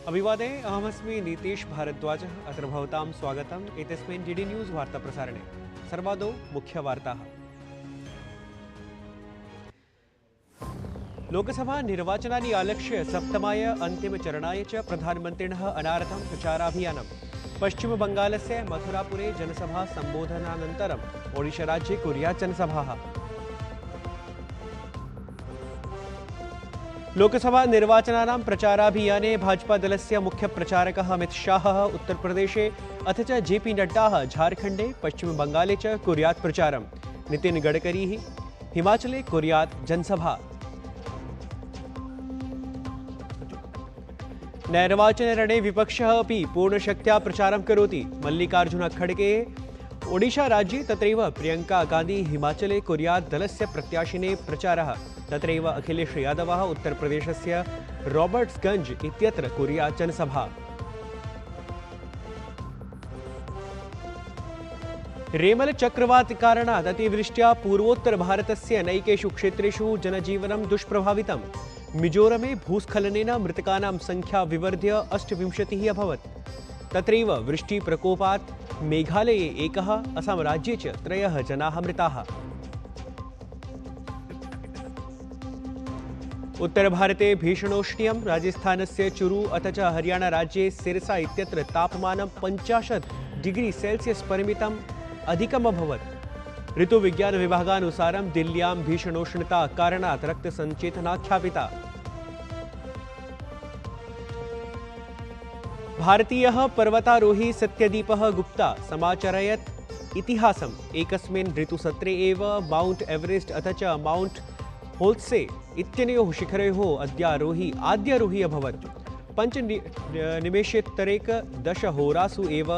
अभिवादे अहमस्मि नीतीश भारद्वाज अत्र भवतां स्वागतम् एतस्मिन् डीडी न्यूज़ वार्ताप्रसारणे सर्वादौ मुख्यवार्ताः। लोकसभा निर्वाचनानि आलक्ष्य सप्तमाय अन्तिमचरणाय च प्रधानमन्त्रिणः अनारतं प्रचाराभियानम्। पश्चिमबङ्गालस्य मथुरापुरे जनसभा सम्बोधनानन्तरम् ओडिशाराज्ये कुर्यात् जनसभाः। लोकसभा निर्वाचनानां प्रचाराभियाने भाजपादलस्य मुख्यप्रचारकः अमित शाहः उत्तरप्रदेशे अथ च जेपी नड्डा झारखण्डे पश्चिमबङ्गाले च कुर्यात् प्रचारम्। नितिन गडकरी हिमाचले कुर्यात् जनसभा। नैर्वाचनरणे विपक्षः अपि पूर्णशक्त्या प्रचारं करोति। मल्लिकार्जुन खड़गे ओडिशा राज्ये तत्रैव प्रियंका गांधी हिमाचले कुर्यात् दलस्य प्रत्याशिने प्रचारः। तत्रैव अखिलेश यादवः उत्तरप्रदेशस्य रॉबर्ट्सगंज इत्यत्र कुर्यात् जनसभा। रेमल चक्रवात कारणात् अतिवृष्ट्या पूर्वोत्तरभारतस्य नैकेषु क्षेत्रेषु जनजीवनं दुष्प्रभावितम्। मिजोरमे भूस्खलनेन मृतकानां संख्या विवर्ध्य 28 अभवत्। तत्रैव वृष्टिप्रकोपात् मेघालये एकः, असम राज्ये च 3 जनाः मृताः। उत्तरभारते भीषणोष्ण्यं। राजस्थानस्य चुरू अथ च हरियाणा राज्ये सिरसा इत्यत्र तापमानं 50 डिग्री सेल्सियस् परिमितम् अधिकम् अभवत्। ऋतुविज्ञानविभागानुसारं दिल्ल्यां भीषणोष्णता कारणात् रक्तसञ्चेतना ख्यापिता। भारतीयः पर्वतारोही सत्यदीपः गुप्ता समाचरयत् इतिहासम्। एकस्मिन् ऋतुसत्रे एव माउंट एवरेस्ट अथ च माउंट होल्से इत्यनयोः शिखरयोः आद्यारोही अभवत्। 5 निमेषोत्तरैक 10 होरासु एव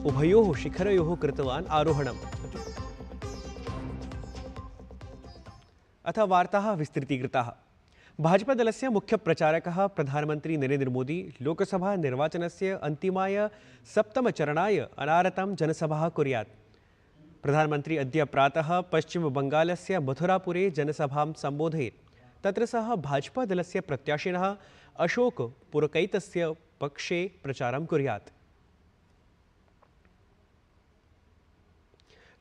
उभयोः शिखरयोः कृतवान् आरोहणम्। अथ वार्ताः विस्तृतीकृताः। भाजपादलस्य मुख्यप्रचारकः प्रधानमन्त्री नरेन्द्र मोदी लोकसभा निर्वाचनस्य अन्तिमाय सप्तमचरणाय अनारतं जनसभाः कुर्यात्। प्रधानमन्त्री अद्य प्रातः पश्चिमबङ्गालस्य मथुरापुरे जनसभां सम्बोधयेत्। तत्र सः भाजपादलस्य प्रत्याशिनः अशोक पुरकैतस्य पक्षे प्रचारं कुर्यात्।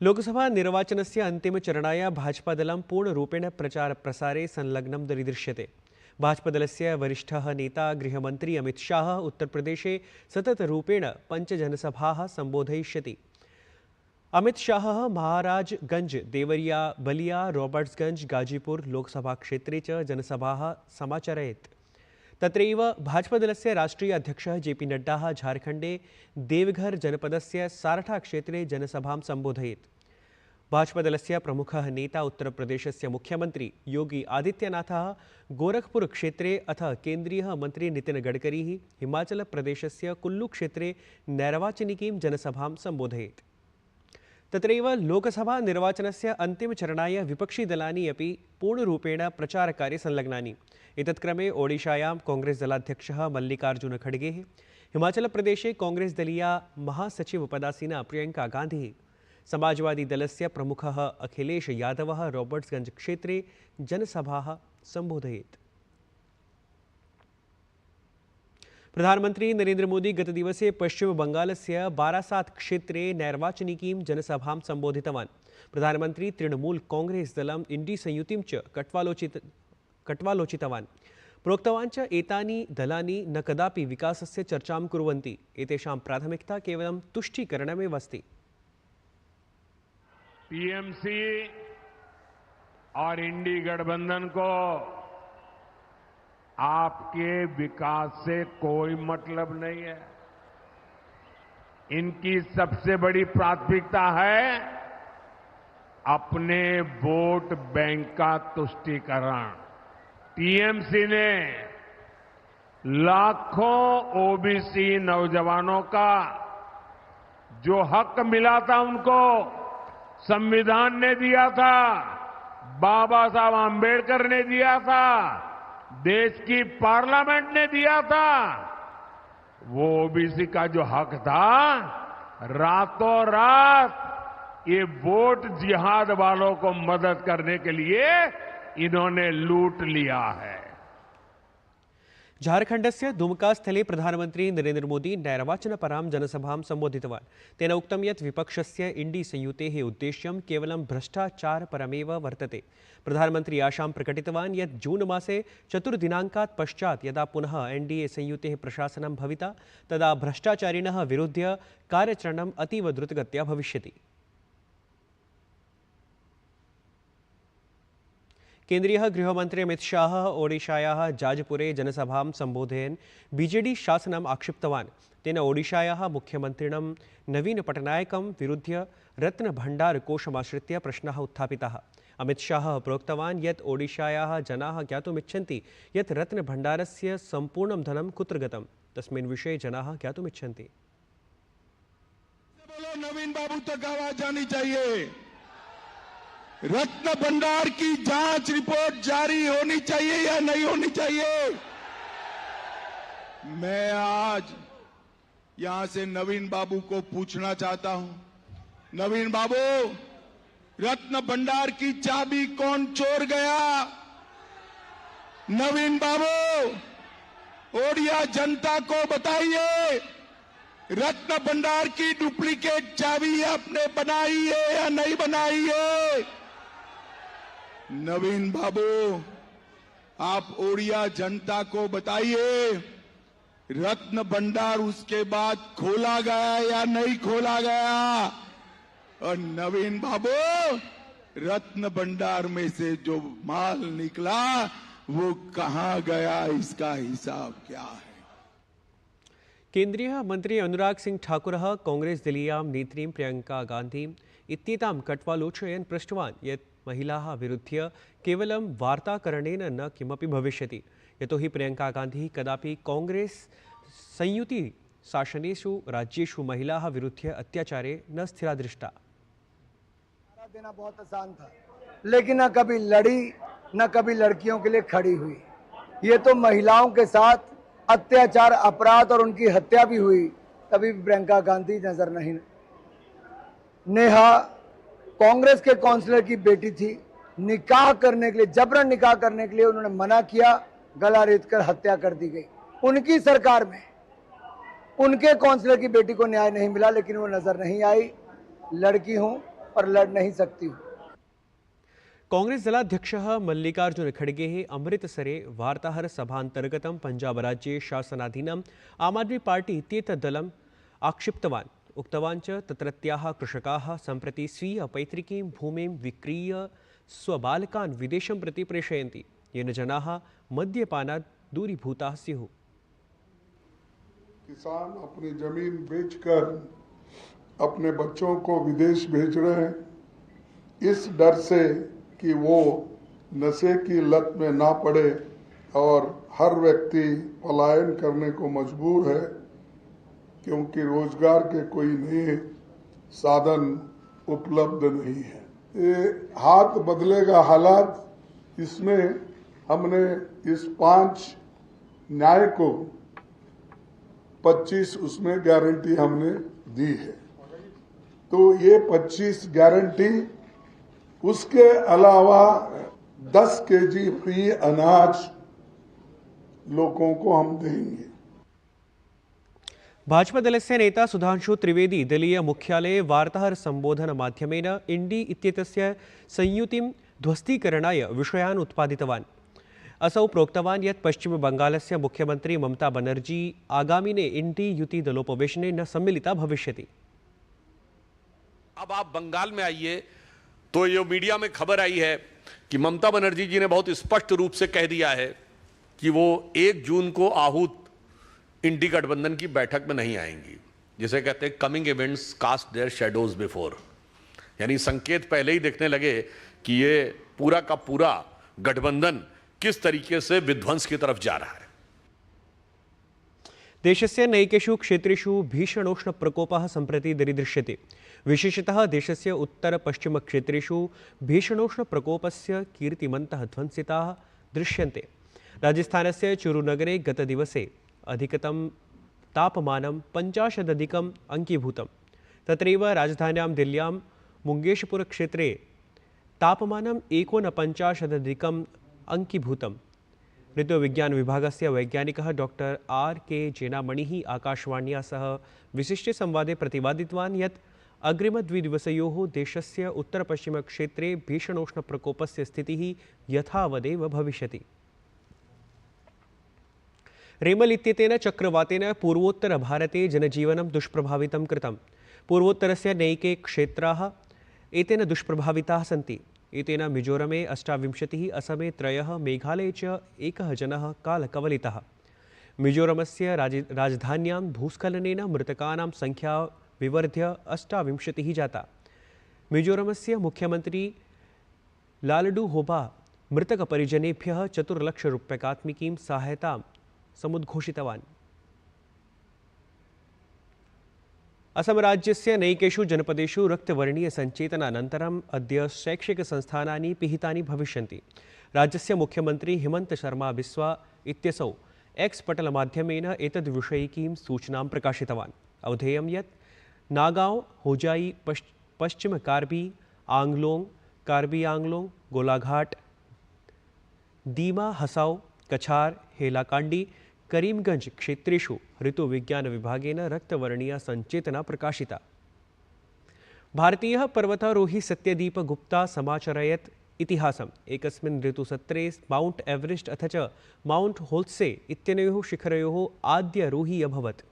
लोकसभा निर्वाचनस्य अन्तिमचरणाय भाजपादलं पूर्णरूपेण प्रचारप्रसारे संलग्नं दरीदृश्यते। भाजपादलस्य वरिष्ठः नेता गृहमन्त्री अमित शाह उत्तरप्रदेशे सततरूपेण 5 जनसभाः सम्बोधयिष्यति। अमित शाह महाराजगंज, देवरिया, बलिया, रॉबर्ट्सगंज, गाजीपुर लोकसभाक्षेत्रे च जनसभाः समाचरयेत्। तत्रैव भाजपादलस्य राष्ट्रीय अध्यक्षः जेपी नड्डा झारखण्डे देवघर जनपदस्य सारठा क्षेत्रे जनसभां सम्बोधयेत्। भाजपादलस्य प्रमुखः नेता उत्तरप्रदेशस्य मुख्यमंत्री योगी आदित्यनाथः गोरखपुर क्षेत्रे अथ केन्द्रीयः मन्त्री नितिन गडकरी हिमाचलप्रदेशस्य कुल्लू क्षेत्रे नैर्वाचनिकीं जनसभां सम्बोधयेत्। तत्रैव लोकसभा निर्वाचनस्य अन्तिमचरणाय विपक्षीदलानि अपि पूर्णरूपेण प्रचारकार्ये संलग्नानि। एतत्क्रमे ओडिशायां कांग्रेसदलाध्यक्षः मल्लिकार्जुन खड़गे, हिमाचलप्रदेशे कांग्रेसदलीया महासचिवपदासीना प्रियंका गांधी, समाजवादी दलस्य प्रमुखः अखिलेश यादवः रॉबर्ट्सगंज क्षेत्रे जनसभाः सम्बोधयेत्। प्रधानमन्त्री नरेन्द्र मोदी गतदिवसे पश्चिमबङ्गालस्य बारासात क्षेत्रे नैर्वाचनिकीं जनसभां सम्बोधितवान्। प्रधानमन्त्री तृणमूल कांग्रेस दलम् इंडी संयुतिं च कट्वालोचितवान्। प्रोक्तवान् च एतानि दलानि न कदापि विकासस्य चर्चां कुर्वन्ति। एतेषां प्राथमिकता केवलं तुष्टीकरणमेव अस्ति। टीएमसी और इंडी गठबंधन को आपके विकास से कोई मतलब नहीं है। इनकी सबसे बड़ी प्राथमिकता है अपने वोट बैंक का तुष्टीकरण। टीएमसी ने लाखों ओबीसी नौजवानों का जो हक मिला था उनको संविधान ने दिया था, बाबा साहब आंबेडकर ने दिया था, देश की पार्लियामेंट ने दिया था, वो ओबीसी का जो हक था रातों रात ये वोट जिहाद वालों को मदद करने के लिए इन्होंने लूट लिया है। झारखण्डस्य दुमका-स्थले प्रधानमन्त्री नरेन्द्रमोदी नैर्वाचनपरां जनसभां सम्बोधितवान्। तेन उक्तं यत् विपक्षस्य इण्डी संयुतेः उद्देश्यं केवलं भ्रष्टाचारपरमेव वर्तते। प्रधानमन्त्री आशां प्रकटितवान् यत् जून मासे 4 दिनाङ्कात् पश्चात् यदा पुनः एनडीए संयुतेः प्रशासनं भविता तदा भ्रष्टाचारिणः विरुध्य कार्याचरणम् अतीव द्रुतगत्या भविष्यति। केन्द्रीय गृहमन्त्री अमित शाह ओडिशायाः जाजपुरे जनसभां सम्बोधयन् बीजेडी शासनम् आक्षिप्तवान्। तेन ओडिशायाः मुख्यमन्त्रिणं नवीन पटनायकं विरुध्य रत्नभण्डारकोषमाश्रित्य प्रश्नः उत्थापितः। अमित शाह प्रोक्तवान् यत् ओडिशायाः जनाः ज्ञातुमिच्छन्ति यत् रत्नभण्डारस्य सम्पूर्णं धनं कुत्र गतं। तस्मिन् विषये जनाः ज्ञातुमिच्छन्ति। नवीन बाबू तक आवाज जानी चाहिए। रत्न भंडार की जांच रिपोर्ट जारी होनी चाहिए या नहीं होनी चाहिए। मैं आज यहां से नवीन बाबू को पूछना चाहता हूं, नवीन बाबू, रत्न भंडार की चाबी कौन चोर गया? नवीन बाबू, ओडिया जनता को बताइए, रत्न भंडार की डुप्लीकेट चाबी आपने बनाई है या नहीं बनाई है? नवीन बाबू, आप ओडिया जनता को बताइए, रत्न भंडार उसके बाद खोला गया या नहीं खोला गया? और नवीन बाबू, रत्न भंडार में से जो माल निकला वो कहां गया, इसका हिसाब क्या है? केन्द्रीय मन्त्री अनुराग सिंह ठाकुरः कांग्रेस दलीयां नेत्रीं प्रियंका गान्धीम् इत्येतां कट्वालोचयन् पृष्टवान् यत् महिलाः विरुध्य केवलं वार्ताकरणेन न किमपि भविष्यति। यतोहि प्रियंका गान्धी कदापि कांग्रेस संयुति शासनेषु राज्येषु महिलाः विरुध्य अत्याचारे न स्थिरा दृष्टा। देना बहुत आसान था, लेकिन न कभी लड़ी न कभी लड़कियों के लिए खड़ी हुई। ये तो महिलाओं के साथ अत्याचार, अपराध और उनकी हत्या भी हुई, तभी प्रियंका गांधी नजर नहीं। नेहा कांग्रेस के काउंसलर की बेटी थी, निकाह करने के लिए, जबरन निकाह करने के लिए उन्होंने मना किया, गला रेतकर हत्या कर दी गई। उनकी सरकार में उनके काउंसलर की बेटी को न्याय नहीं मिला, लेकिन वो नजर नहीं आई। लड़की हूं और लड़ नहीं सकती हूं। कांग्रेस दलाध्यक्षः मल्लिकार्जुन खड़गे अमृतसरे वार्ताहर सभान्तर्गतं पंजाब राज्ये शासनाधीनम् आम आदमी पार्टी इत्येतत् दलम् आक्षिप्तवान्। उक्तवान् च तत्रत्याः कृषकाः सम्प्रति स्वीय पैतृकीं भूमिं विक्रीय स्वबालकान् विदेशं प्रति प्रेषयन्ति, येन जनाः मद्यपानात् दूरीभूताः स्युः। किसान अपनी जमीन बेचकर अपने बच्चों को विदेश भेज रहे हैं, इस डर से कि वो नशे की लत में ना पड़े और हर व्यक्ति पलायन करने को मजबूर है, क्योंकि रोजगार के कोई नए साधन उपलब्ध नहीं है। ये हाथ बदलेगा हालात, इसमें हमने इस 5 न्याय को 25 उसमें गारंटी हमने दी है। तो ये 25 गारंटी, उसके अलावा 10 केजी फ्री अनाज लोगों को हम देंगे। भाजपा दलस्य नेता सुधांशु त्रिवेदी दलीय मुख्यालये वार्ताहर सम्बोधन माध्यमेन इण्डी इत्येतस्य संयुतिं ध्वस्तीकरणाय विषयान् उत्पादितवान्। असौ प्रोक्तवान् यत् पश्चिमबंगालस्य मुख्यमंत्री ममता बनर्जी आगामिने इण्डी युति दलोपवेशने न सम्मिलिता भविष्यति। अब आप बंगाल में आइए तो ये मीडिया में खबर आई है कि ममता बनर्जी जी ने बहुत स्पष्ट रूप से कह दिया है कि वो 1 जून को आहूत इंडी गठबंधन की बैठक में नहीं आएंगी, जिसे कहते हैं coming events cast their shadows before. यानी संकेत पहले ही देखने लगे कि ये पूरा का पूरा गठबंधन किस तरीके से विध्वंस की तरफ जा रहा है। देशस्य नैकेषु क्षेत्रेषु भीषणोष्ण प्रकोपः सम्प्रति दरीदृश्यते। विशेषतः देशस्य उत्तर-पश्चिम-क्षेत्रेषु भीषणोष्ण प्रकोपस्य कीर्तिमन्तः ध्वंसिताः दृश्यन्ते। राजस्थानस्य चूरुनगरे गतदिवसे अधिकतम तापमानं 50 अंकीभूतम्। तत्रैव राजधान्यां दिल्ल्यां मुङ्गेशपुरक्षेत्रे तापमानं 49 अंकीभूतम्। ऋतुविज्ञानविभागस्य वैज्ञानिकः डॉक्टर R.K. जेनामणिः आकाशवाण्या सह विशिष्टे संवादे प्रतिपादितवान् यत् अग्रिमद्विदिवसयोः देशस्य उत्तरपश्चिमक्षेत्रे भीषणोष्णप्रकोपस्य स्थितिः यथावदेव भविष्यति। रेमल इत्येतेन चक्रवातेन पूर्वोत्तरभारते जनजीवनं दुष्प्रभावितं कृतम्। पूर्वोत्तरस्य नैके क्षेत्राः एतेन दुष्प्रभाविताः सन्ति। एतेन मिजोरमे 28, असमे 3, मेघालये च 1 जनः कालकवलितः। मिजोरमस्य राजधान्यां भूस्खलनेन मृतकानां संख्या विवर्ध्य 28 जाता। मिजोरमस्य मुख्यमंत्री लालडुहोबा मृतकपरिजनेभ्यः 4 लक्षरूप्यकात्मिकीं सहायतां समुद्घोषितवान्। असमराज्यस्य नैकेषु जनपदेषु रक्तवर्णीयसञ्चेतनानन्तरम् अद्य शैक्षिकसंस्थानानि पिहितानि भविष्यन्ति। राज्यस्य मुख्यमंत्री हिमंत शर्मा बिस्वा इत्यसौ एक्स पटलमाध्यमेन एतद्विषयिकीं सूचनां प्रकाशितवान्। अवधेयं यत् नागांव, होजाई, पश्चिम कार्बी आंगलोंग, कार्बी आंगलोंग, गोलाघाट, दीमा हसाओ, कछार, हेलाकांडी, करीमगंज क्षेत्रेषु ऋतुविज्ञानविभागेन रक्तवर्णीया सञ्चेतना प्रकाशिता। भारतीयः पर्वतारोही सत्यदीप गुप्ता समाचरयत् इतिहासम्। एकस्मिन् ऋतुसत्रे माउंट एवरेस्ट अथ च माउंट होल्से इत्यनयोः शिखरयोः आद्यारोही अभवत्।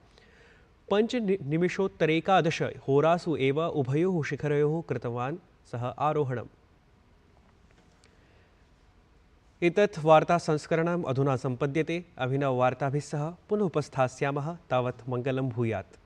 5 निमिषोत्तरैकादश होरासु एव उभयोः शिखरयोः कृतवान् सः आरोहणम्। एतत् वार्तासंस्करणम् अधुना सम्पद्यते। अभिनववार्ताभिः सह पुनः उपस्थास्यामः। तावत् मङ्गलं भूयात्।